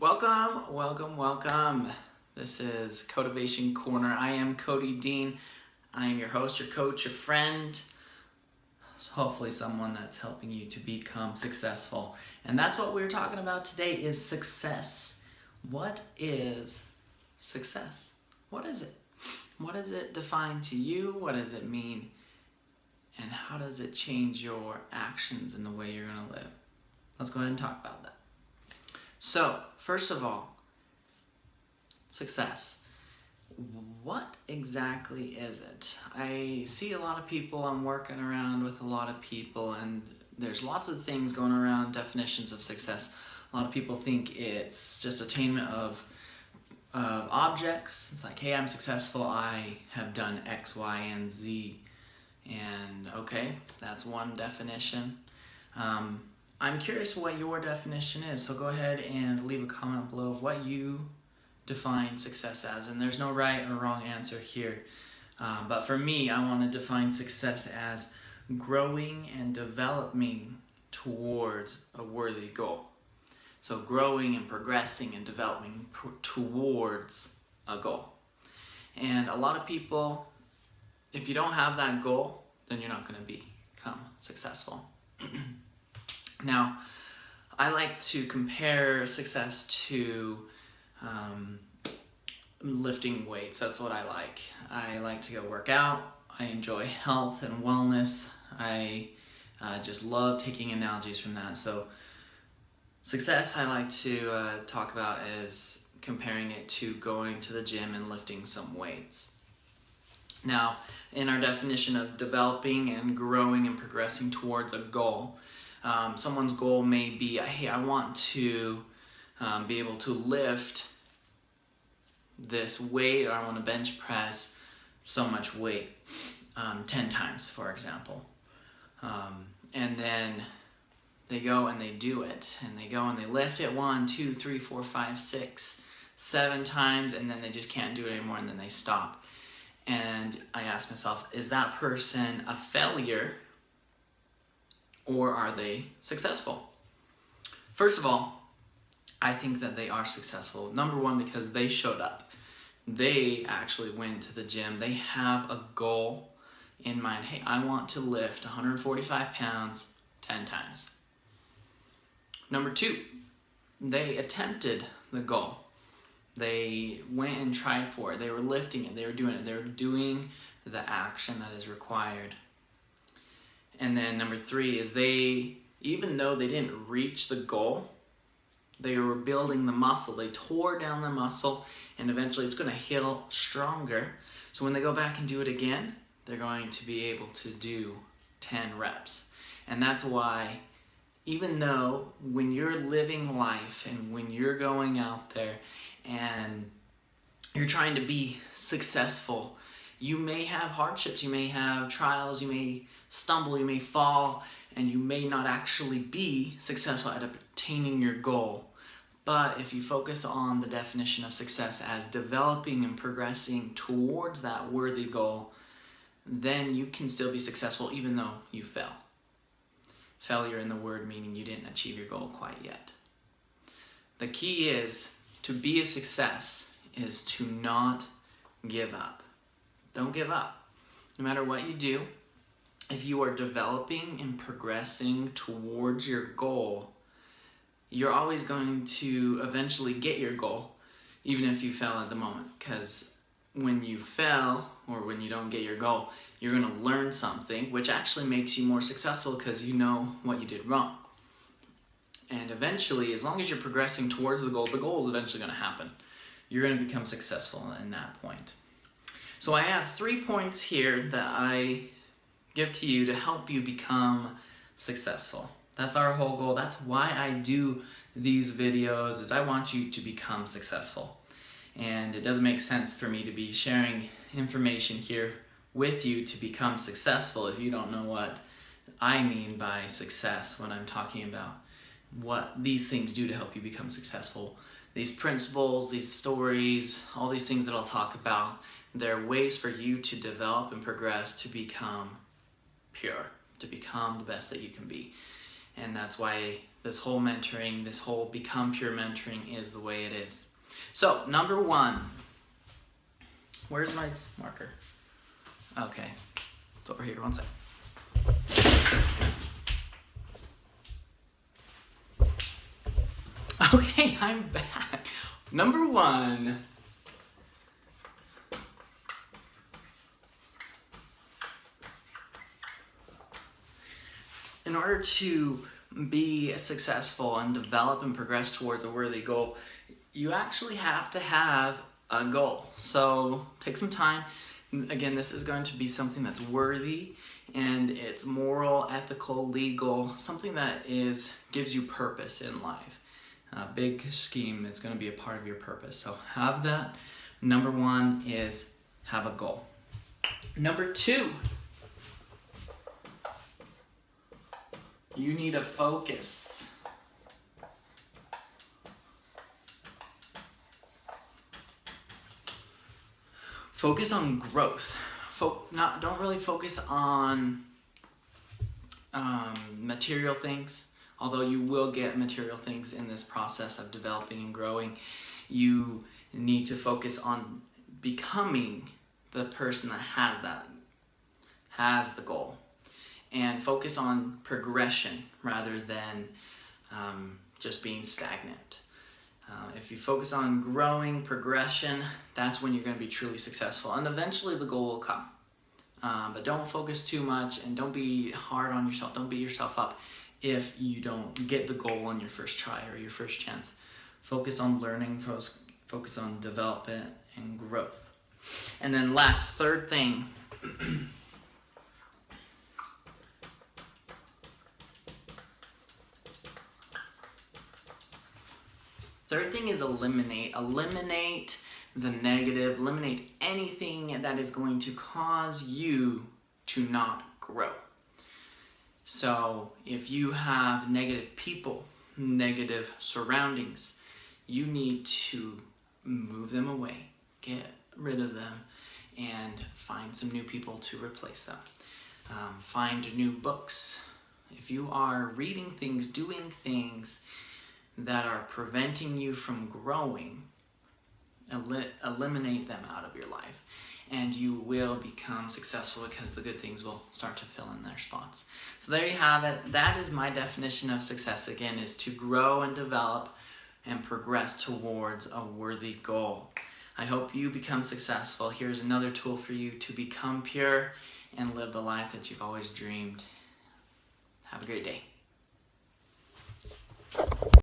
Welcome, welcome, welcome. This is Cotivation Corner. I am Cody Dean. I am your host, your coach, your friend. Hopefully someone that's helping you to become successful. And that's what we're talking about today is success. What is success? What is it? What does it define to you? What does it mean? And how does it change your actions and the way you're going to live? Let's go ahead and talk about that. So, first of all, success. What exactly is it? I see a lot of people, I'm working around with a lot of people, and there's lots of things going around definitions of success. A lot of people think it's just attainment of objects. It's like, hey, I'm successful, I have done X, Y, and Z. And okay, that's one definition. I'm curious what your definition is, so go ahead and leave a comment below of what you define success as. And there's no right or wrong answer here. But for me, I want to define success as growing and developing towards a worthy goal. So growing and progressing and developing towards a goal. And a lot of people, if you don't have that goal, then you're not going to become successful. Now, I like to compare success to lifting weights. That's what I like. I like to go work out. I enjoy health and wellness. I just love taking analogies from that. So success I like to talk about is comparing it to going to the gym and lifting some weights. Now, in our definition of developing and growing and progressing towards a goal, someone's goal may be, hey, I want to be able to lift this weight, or I want to bench press so much weight 10 times, for example. And then they go and they do it, and they go and they lift it 1, 2, 3, 4, 5, 6, 7 times, and then they just can't do it anymore, and then they stop. And I ask myself, is that person a failure or are they successful? First of all, I think that they are successful. Number one, because they showed up. They actually went to the gym. They have a goal in mind. Hey, I want to lift 145 pounds 10 times. Number two, they attempted the goal. They went and tried for it. They were lifting it. They were doing it. They were doing the action that is required. And then number three is even though they didn't reach the goal, they were building the muscle. They tore down the muscle, and eventually it's going to heal stronger. So when they go back and do it again, they're going to be able to do 10 reps. And that's why, even though when you're living life and when you're going out there and you're trying to be successful, you may have hardships, you may have trials, you may stumble, you may fall, and you may not actually be successful at attaining your goal. But if you focus on the definition of success as developing and progressing towards that worthy goal, then you can still be successful even though you fail. Failure in the word meaning you didn't achieve your goal quite yet. The key is to be a success is to not give up. Don't give up. No matter what you do, if you are developing and progressing towards your goal, you're always going to eventually get your goal, even if you fail at the moment. Because when you fail, or when you don't get your goal, you're going to learn something, which actually makes you more successful because you know what you did wrong. And eventually, as long as you're progressing towards the goal is eventually going to happen. You're going to become successful in that point. So I have 3 points here that I give to you to help you become successful. That's our whole goal. That's why I do these videos, is I want you to become successful. And it doesn't make sense for me to be sharing information here with you to become successful if you don't know what I mean by success when I'm talking about what these things do to help you become successful. These principles, these stories, all these things that I'll talk about, they're ways for you to develop and progress to become pure, to become the best that you can be. And that's why this whole mentoring, this whole Become Pure mentoring is the way it is. So, number 1. Where's my marker? Okay, it's over here. One second. Okay, I'm back. Number 1. In order to be successful and develop and progress towards a worthy goal, you actually have to have a goal. So take some time. Again, this is going to be something that's worthy, and it's moral, ethical, legal, something that gives you purpose in life. A big scheme is going to be a part of your purpose. So have that. Number 1 is have a goal. Number 2, you need a focus. Focus on growth. Don't really focus on material things, although you will get material things in this process of developing and growing. You need to focus on becoming the person that has the goal, and focus on progression rather than just being stagnant. If you focus on growing, progression, that's when you're going to be truly successful, and eventually the goal will come. But don't focus too much, and don't be hard on yourself. Don't beat yourself up if you don't get the goal on your first try or your first chance. Focus on learning, focus on development and growth. And then third thing, is eliminate. Eliminate the negative, eliminate anything that is going to cause you to not grow. So if you have negative people, negative surroundings, you need to move them away, get rid of them, and find some new people to replace them. Find new books. If you are reading things, doing things that are preventing you from growing, eliminate them out of your life, and you will become successful because the good things will start to fill in their spots. So there you have it. That is my definition of success, again, is to grow and develop and progress towards a worthy goal. I hope you become successful. Here's another tool for you to become pure and live the life that you've always dreamed. Have a great day.